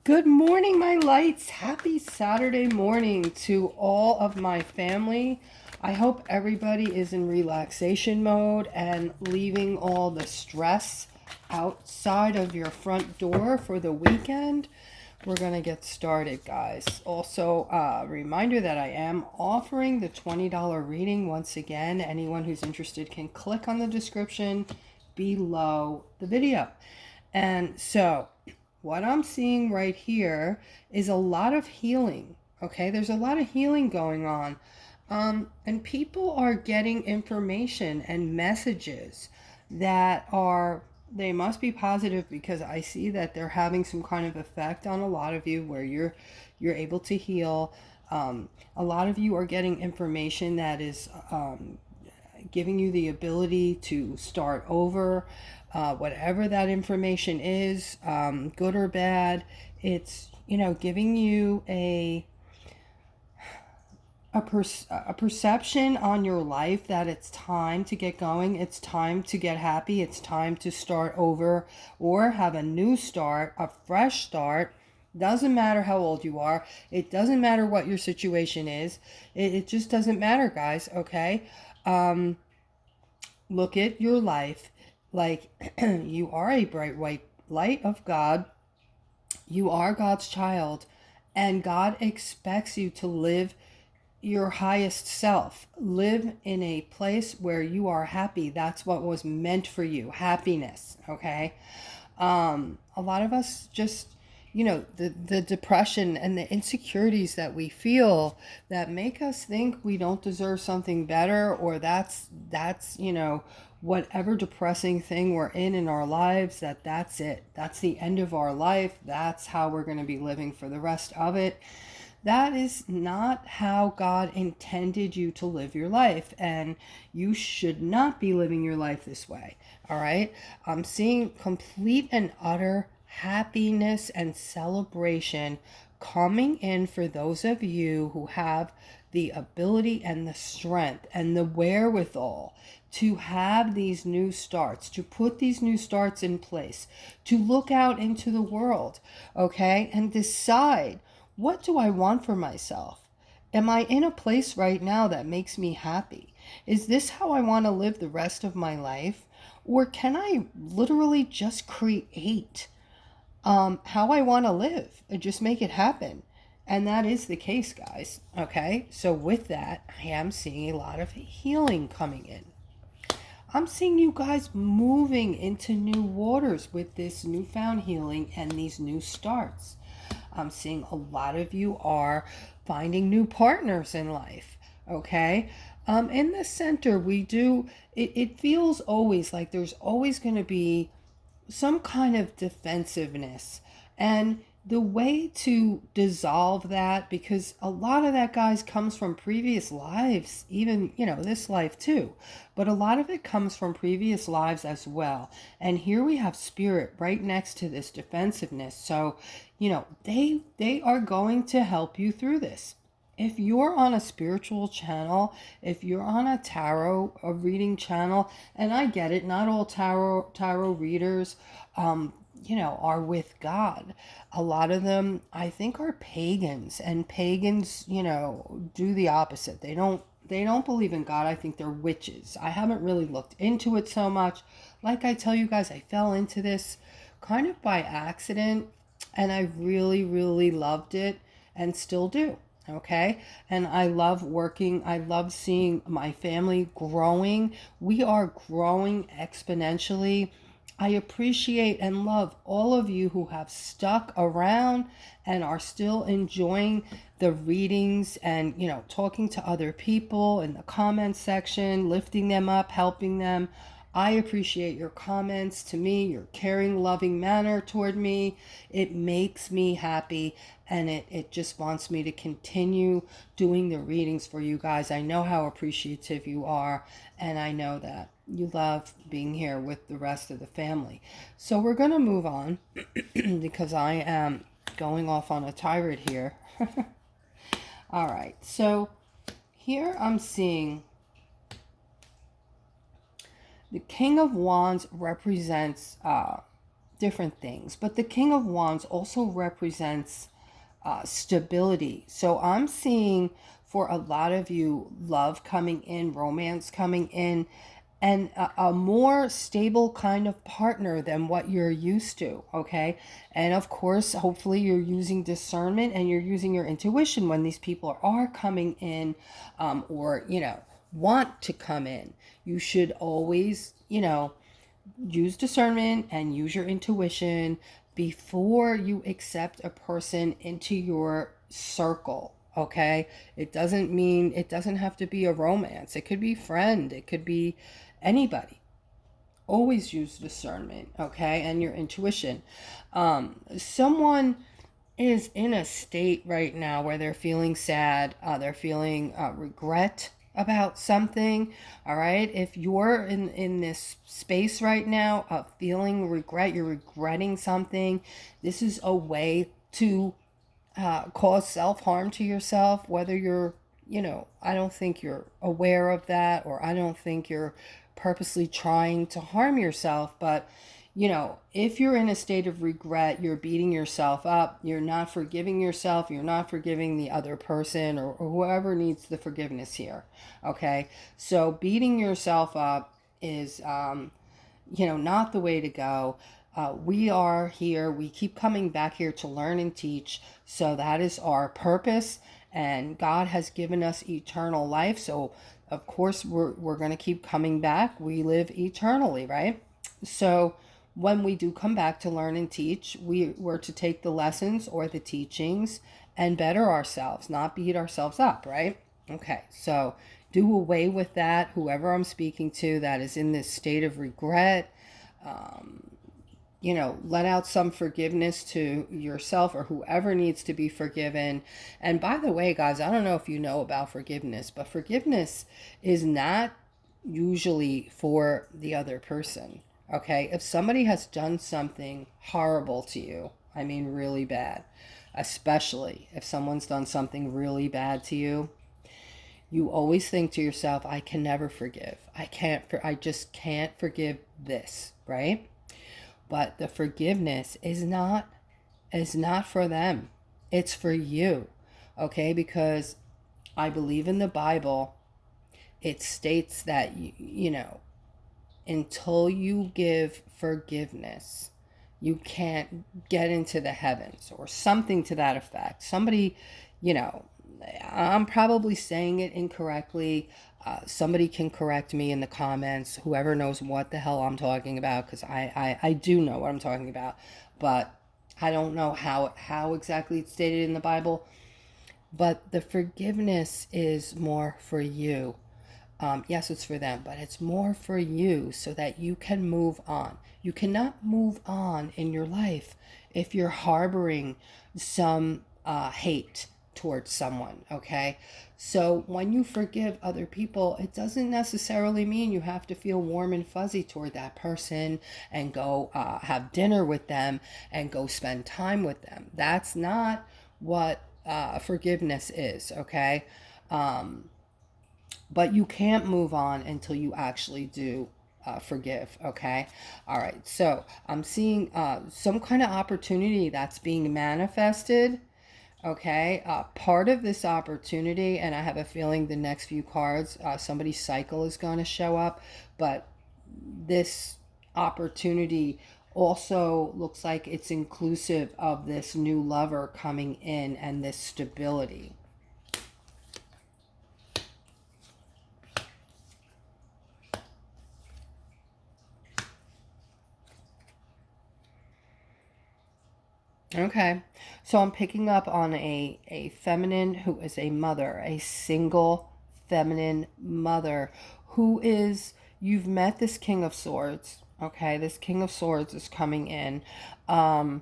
Good morning, my lights. Happy Saturday morning to all of my family. I hope everybody is in relaxation mode and leaving all the stress outside of your front door for the weekend. We're going to get started, guys. Also, reminder that I am offering the $20 reading once again. Anyone who's interested can click on the description below the video. And so, what I'm seeing right here is a lot of healing. Okay, there's a lot of healing going on. And people are getting information and messages that are, they must be positive, because I see that they're having some kind of effect on a lot of you where you're able to heal. A lot of you are getting information that is giving you the ability to start over, whatever that information is, good or bad. It's, giving you a perception on your life that it's time to get going, it's time to get happy, it's time to start over or have a new start, a fresh start. Doesn't matter how old you are. It doesn't matter what your situation is. It just doesn't matter, guys, okay? Look at your life like you are a bright white light of God. You are God's child, and God expects you to live your highest self. Live in a place where you are happy. That's what was meant for you, happiness, okay? A lot of us just, the depression and the insecurities that we feel that make us think we don't deserve something better, or that's whatever depressing thing we're in our lives, that's it. That's the end of our life. That's how we're going to be living for the rest of it. That is not how God intended you to live your life, and you should not be living your life this way. All right? I'm seeing complete and utter happiness and celebration coming in for those of you who have the ability and the strength and the wherewithal to have these new starts, to put these new starts in place, to look out into the world, okay, and decide, what do I want for myself? Am I in a place right now that makes me happy? Is this how I want to live the rest of my life? Or can I literally just create how I want to live and just make it happen? And that is the case, guys. Okay, so with that, I am seeing a lot of healing coming in. I'm seeing you guys moving into new waters with this newfound healing and these new starts. I'm seeing a lot of you are finding new partners in life. Okay. In the center, it feels always like there's always going to be some kind of defensiveness. And the way to dissolve that, because a lot of that, guys, comes from previous lives, even, this life too. But a lot of it comes from previous lives as well. And here we have spirit right next to this defensiveness. So, they are going to help you through this. If you're on a spiritual channel, if you're on a tarot a reading channel, and I get it, not all tarot readers are with God. A lot of them, I think, are pagans, and pagans, do the opposite. They don't believe in God. I think they're witches. I haven't really looked into it so much. Like I tell you guys, I fell into this kind of by accident, and I really, really loved it and still do. Okay. And I love working. I love seeing my family growing. We are growing exponentially. I appreciate and love all of you who have stuck around and are still enjoying the readings and, talking to other people in the comment section, lifting them up, helping them. I appreciate your comments to me, your caring, loving manner toward me. It makes me happy, and it just wants me to continue doing the readings for you guys. I know how appreciative you are, and I know that you love being here with the rest of the family. So we're going to move on because I am going off on a tirade here. All right, so here I'm seeing the King of Wands represents different things. But the King of Wands also represents stability. So I'm seeing for a lot of you love coming in, romance coming in, and a more stable kind of partner than what you're used to, okay? And of course, hopefully you're using discernment and you're using your intuition when these people are coming in, or, want to come in. You should always, use discernment and use your intuition before you accept a person into your circle. Okay, it doesn't have to be a romance. It could be friend, it could be anybody. Always use discernment, okay, and your intuition. Someone is in a state right now where they're feeling sad, they're feeling regret about something. All right, if you're in this space right now of feeling regret, you're regretting something, this is a way to cause self-harm to yourself, whether you're, I don't think you're aware of that, or I don't think you're purposely trying to harm yourself, but if you're in a state of regret, you're beating yourself up, you're not forgiving yourself, you're not forgiving the other person, or whoever needs the forgiveness here. Okay, so beating yourself up is not the way to go. We are here, we keep coming back here to learn and teach, so that is our purpose, and God has given us eternal life, so of course we're going to keep coming back. We live eternally, right? So when we do come back to learn and teach, we're to take the lessons or the teachings and better ourselves, not beat ourselves up, right? Okay, so do away with that. Whoever I'm speaking to that is in this state of regret, let out some forgiveness to yourself or whoever needs to be forgiven. And by the way, guys, I don't know if you know about forgiveness, but forgiveness is not usually for the other person. Okay, if somebody has done something horrible to you, I mean really bad, especially if someone's done something really bad to you, you always think to yourself, I can never forgive. I just can't forgive this, right? But the forgiveness is not for them. It's for you. Okay, because I believe in the Bible, it states that until you give forgiveness, you can't get into the heavens, or something to that effect. Somebody, I'm probably saying it incorrectly. Somebody can correct me in the comments, whoever knows what the hell I'm talking about, because I do know what I'm talking about, but I don't know how exactly it's stated in the Bible. But the forgiveness is more for you. Yes, it's for them, but it's more for you so that you can move on. You cannot move on in your life if you're harboring some hate towards someone, okay? So when you forgive other people, it doesn't necessarily mean you have to feel warm and fuzzy toward that person and go have dinner with them and go spend time with them. That's not what forgiveness is, okay? But you can't move on until you actually do forgive, okay? All right, so I'm seeing some kind of opportunity that's being manifested, okay? Part of this opportunity, and I have a feeling the next few cards, somebody's cycle is going to show up, but this opportunity also looks like it's inclusive of this new lover coming in and this stability. Okay, so I'm picking up on a feminine who is a mother, a single feminine mother who is, you've met this King of Swords, okay? This King of Swords is coming in. Now,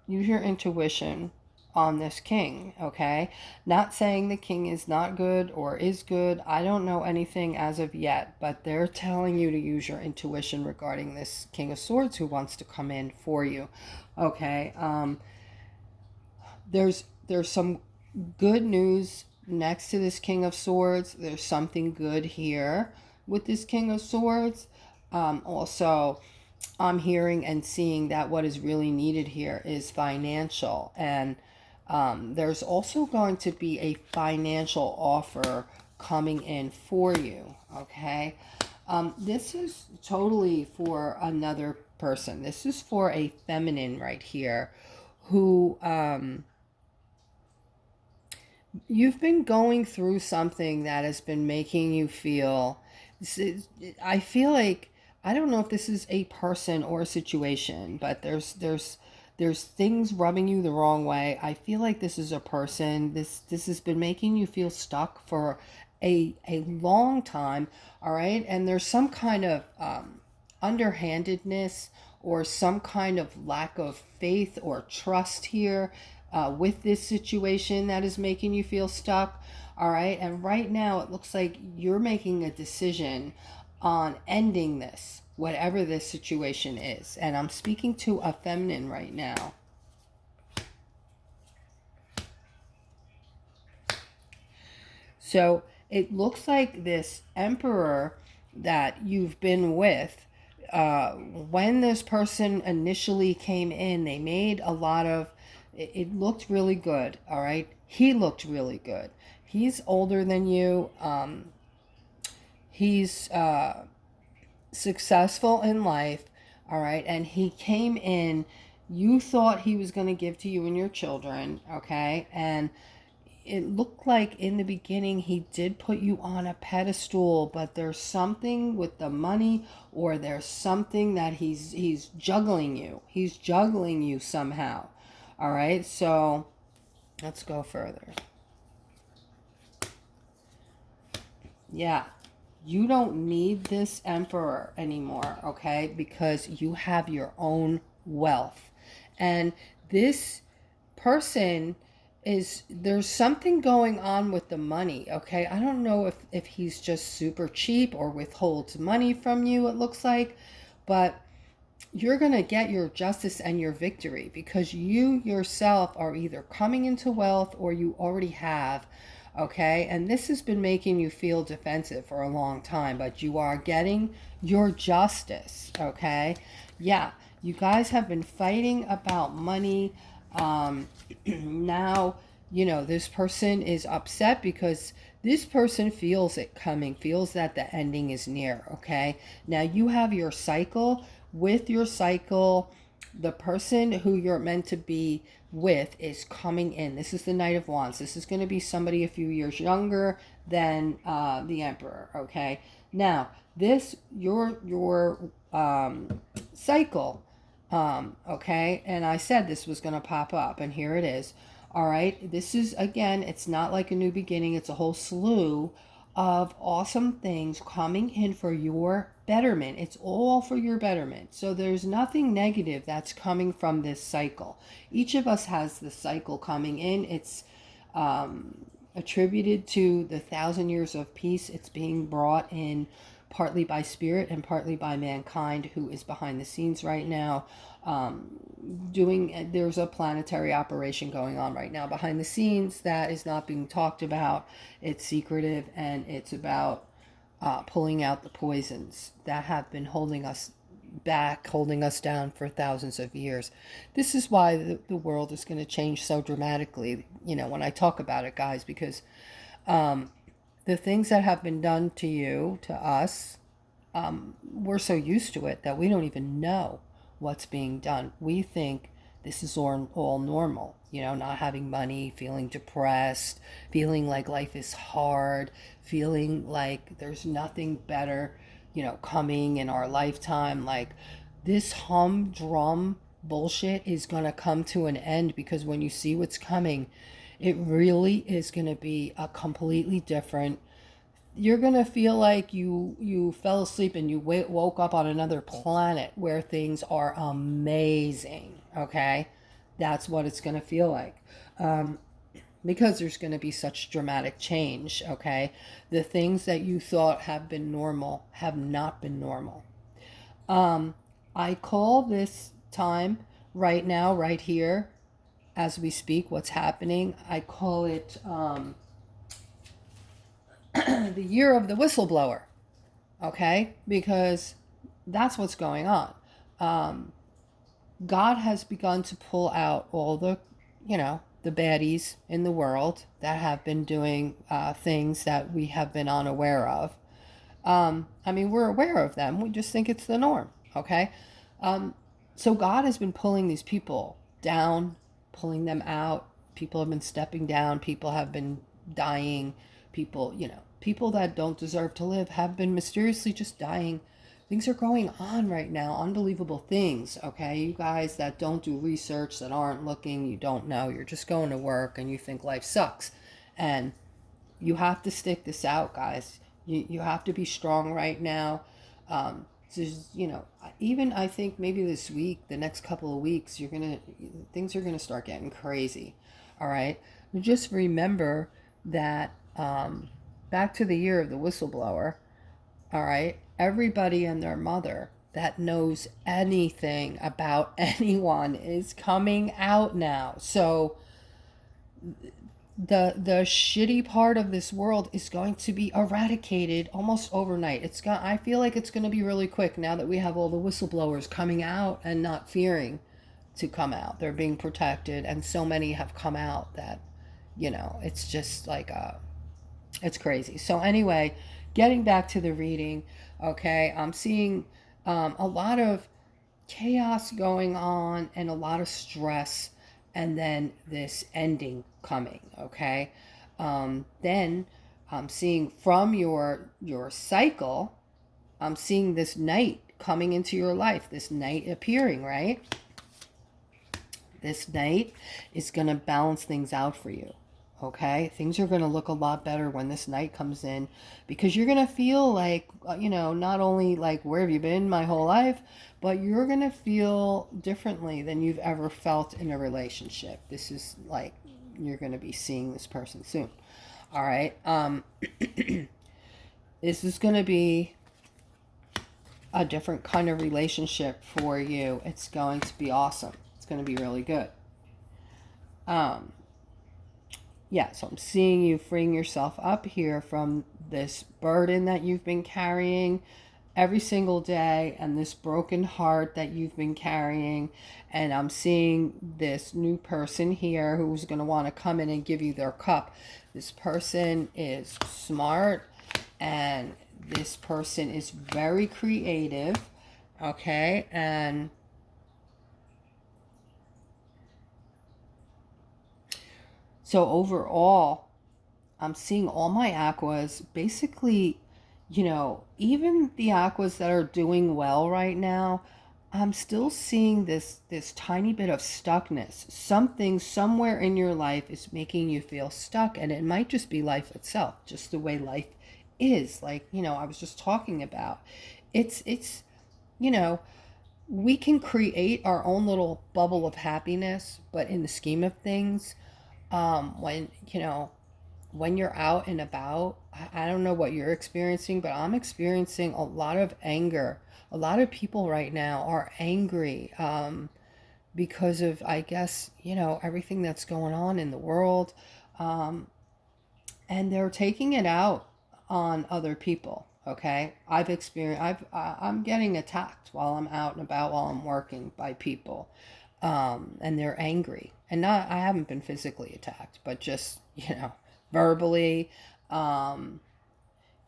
use your intuition on this king, okay? Not saying the king is not good or is good. I don't know anything as of yet, but they're telling you to use your intuition regarding this King of Swords who wants to come in for you, okay? There's some good news next to this King of Swords. There's something good here with this King of Swords. Also, I'm hearing and seeing that what is really needed here is financial. And there's also going to be a financial offer coming in for you. Okay. This is totally for another person. This is for a feminine right here who you've been going through something that has been making you feel. I feel like, I don't know if this is a person or a situation, but there's things rubbing you the wrong way. I feel like this is a person. This has been making you feel stuck for a long time. All right, and there's some kind of underhandedness or some kind of lack of faith or trust here with this situation that is making you feel stuck. All right, and right now it looks like you're making a decision on ending this, whatever this situation is. And I'm speaking to a feminine right now. So it looks like this emperor that you've been with, when this person initially came in, they made a lot of, it looked really good. All right. He looked really good. He's older than you. He's successful in life. All right. And he came in, you thought he was going to give to you and your children. Okay. And it looked like in the beginning he did put you on a pedestal, but there's something with the money, or there's something that he's juggling you. He's juggling you somehow. All right, so let's go further. Yeah, you don't need this emperor anymore, okay? Because you have your own wealth. And this person is, there's something going on with the money, okay? I don't know if he's just super cheap or withholds money from you, it looks like, but you're going to get your justice and your victory because you yourself are either coming into wealth or you already have, okay? And this has been making you feel defensive for a long time, but you are getting your justice, okay? Yeah, you guys have been fighting about money. Now, you know, this person is upset because this person feels it coming, feels that the ending is near, okay? Now you have your cycle. With your cycle, the person who you're meant to be with is coming in. This is the Knight of Wands. This is going to be somebody a few years younger than the Emperor, okay? Now, this, your cycle, okay, and I said this was going to pop up, and here it is. All right, this is, again, it's not like a new beginning. It's a whole slew of awesome things coming in for your betterment. It's all for your betterment. So there's nothing negative that's coming from this cycle. Each of us has the cycle coming in. It's attributed to the 1,000 years of peace. It's being brought in partly by spirit and partly by mankind, who is behind the scenes right now there's a planetary operation going on right now behind the scenes that is not being talked about. It's secretive, and it's about pulling out the poisons that have been holding us back, holding us down for thousands of years. This is why the world is going to change so dramatically, you know, when I talk about it, guys, because the things that have been done to you, to us, we're so used to it that we don't even know what's being done. We think this is all normal, you know, not having money, feeling depressed, feeling like life is hard, feeling like there's nothing better, you know, coming in our lifetime. Like, this humdrum bullshit is going to come to an end, because when you see what's coming, it really is going to be a completely different, you're going to feel like you fell asleep and you woke up on another planet where things are amazing, okay? That's what it's going to feel like. Because there's going to be such dramatic change, okay? The things that you thought have been normal have not been normal. I call this time right now, right here, as we speak, what's happening, I call it the year of the whistleblower, okay? Because that's what's going on. God has begun to pull out all the, the baddies in the world that have been doing things that we have been unaware of. I mean, we're aware of them. We just think it's the norm, okay? So God has been pulling these people down, pulling them out. People have been stepping down. People have been dying. People, people that don't deserve to live have been mysteriously just dying. Things are going on right now, unbelievable things, okay? You guys that don't do research, that aren't looking, you don't know, you're just going to work and you think life sucks. And you have to stick this out, guys. You have to be strong right now. Just, even I think maybe this week, the next couple of weeks, things are gonna start getting crazy. All right. Just remember that back to the year of the whistleblower. All right. Everybody and their mother that knows anything about anyone is coming out now. So the shitty part of this world is going to be eradicated almost overnight. I feel like it's going to be really quick now that we have all the whistleblowers coming out and not fearing to come out. They're being protected, and so many have come out that it's just like it's crazy. So anyway, getting back to the reading, okay, I'm seeing a lot of chaos going on and a lot of stress, and then this ending coming, okay? Then I'm seeing from your cycle, I'm seeing this knight coming into your life, this knight appearing, right? This knight is going to balance things out for you. Okay, things are going to look a lot better when this knight comes in, because you're going to feel like, not only like, where have you been my whole life, but you're going to feel differently than you've ever felt in a relationship. This is like, you're going to be seeing this person soon. All right. This is going to be a different kind of relationship for you. It's going to be awesome. It's going to be really good. Yeah, so I'm seeing you freeing yourself up here from this burden that you've been carrying every single day, and this broken heart that you've been carrying. And I'm seeing this new person here who's going to want to come in and give you their cup. This person is smart, and this person is very creative, okay? And so overall, I'm seeing all my aquas basically, even the aquas that are doing well right now, I'm still seeing this tiny bit of stuckness. Something somewhere in your life is making you feel stuck, and it might just be life itself, just the way life is. Like, I was just talking about. It's we can create our own little bubble of happiness, but in the scheme of things, when you're out and about, I don't know what you're experiencing, but I'm experiencing a lot of anger. A lot of people right now are angry because of, I guess, everything that's going on in the world. And they're taking it out on other people. Okay. I'm getting attacked while I'm out and about, while I'm working, by people. And they're angry, and I haven't been physically attacked, but just, verbally.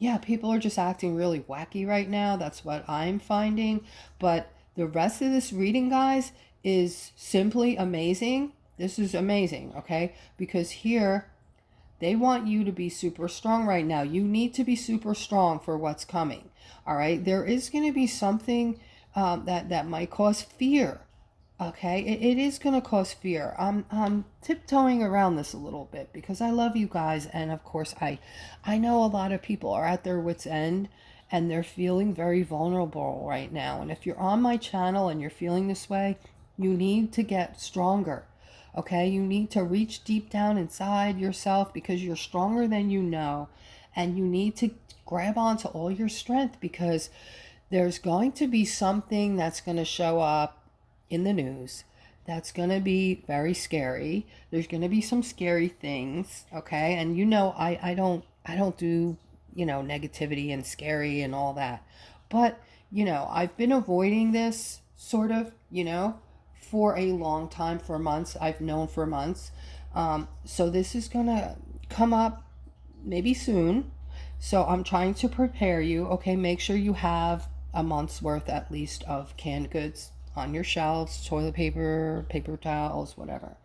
Yeah, people are just acting really wacky right now. That's what I'm finding. But the rest of this reading, guys, is simply amazing. This is amazing, okay? Because here, they want you to be super strong right now. You need to be super strong for what's coming, all right? There is going to be something that might cause fear. Okay, it is going to cause fear. I'm tiptoeing around this a little bit because I love you guys, and of course I know a lot of people are at their wits' end, and they're feeling very vulnerable right now. And if you're on my channel and you're feeling this way, you need to get stronger. Okay, you need to reach deep down inside yourself, because you're stronger than you know, and you need to grab onto all your strength, because there's going to be something that's going to show up in the news that's going to be very scary. There's going to be some scary things, okay? And I don't do, negativity and scary and all that. But I've been avoiding this sort of, for a long time, for months. I've known for months. So this is going to come up maybe soon. So I'm trying to prepare you. Okay, make sure you have a month's worth at least of canned goods on your shelves, toilet paper, paper towels, whatever.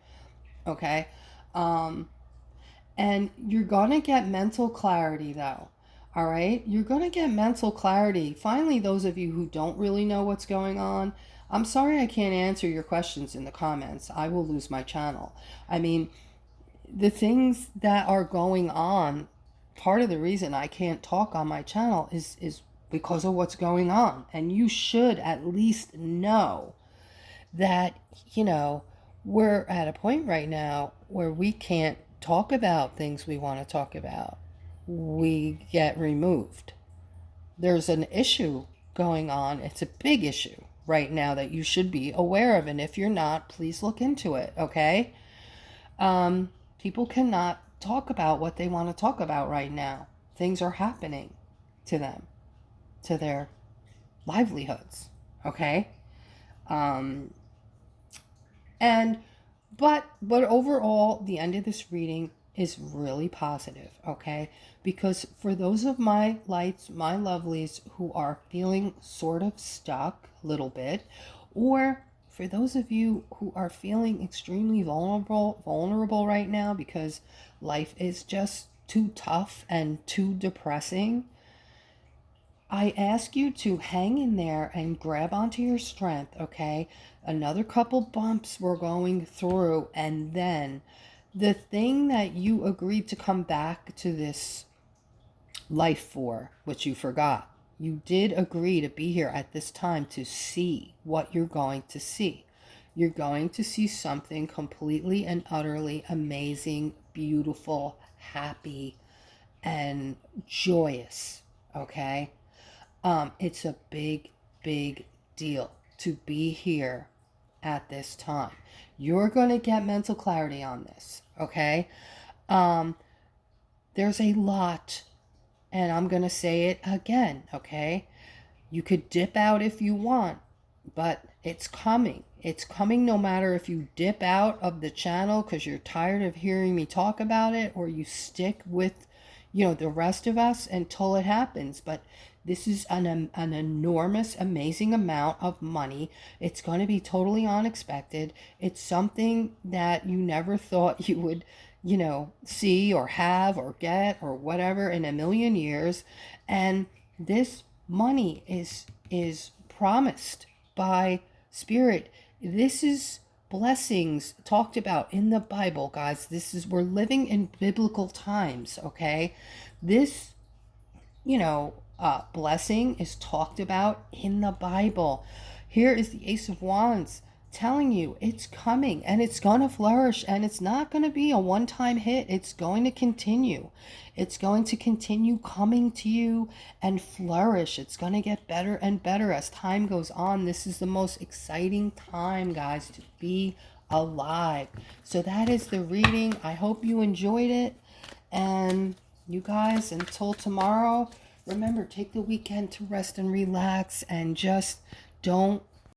Okay. And you're going to get mental clarity though. All right? You're going to get mental clarity. Finally, those of you who don't really know what's going on, I'm sorry I can't answer your questions in the comments. I will lose my channel. I mean, the things that are going on, part of the reason I can't talk on my channel is because of what's going on. And you should at least know that, we're at a point right now where we can't talk about things we want to talk about. We get removed. There's an issue going on. It's a big issue right now that you should be aware of. And if you're not, please look into it, okay? People cannot talk about what they want to talk about right now. Things are happening to them, to their livelihoods, okay? But overall, the end of this reading is really positive, okay? Because for those of my lights, my lovelies who are feeling sort of stuck a little bit, or for those of you who are feeling extremely vulnerable right now because life is just too tough and too depressing, I ask you to hang in there and grab onto your strength, okay? Another couple bumps we're going through, and then the thing that you agreed to come back to this life for, which you forgot. You did agree to be here at this time to see what you're going to see. You're going to see something completely and utterly amazing, beautiful, happy, and joyous, okay? It's a big, big deal to be here at this time. You're going to get mental clarity on this, okay? There's a lot, and I'm going to say it again, okay? You could dip out if you want, but it's coming. It's coming no matter if you dip out of the channel because you're tired of hearing me talk about it, or you stick with, the rest of us until it happens. But this is an enormous, amazing amount of money. It's going to be totally unexpected. It's something that you never thought you would, see or have or get or whatever in a million years. And this money is promised by Spirit. This is blessings talked about in the Bible, guys. We're living in biblical times, okay? This, blessing is talked about in the Bible. Here is the Ace of Wands telling you it's coming and it's going to flourish, and it's not going to be a one-time hit. It's going to continue. It's going to continue coming to you and flourish. It's going to get better and better as time goes on. This is the most exciting time, guys, to be alive. So that is the reading. I hope you enjoyed it. And you guys, until tomorrow, remember, take the weekend to rest and relax, and just don't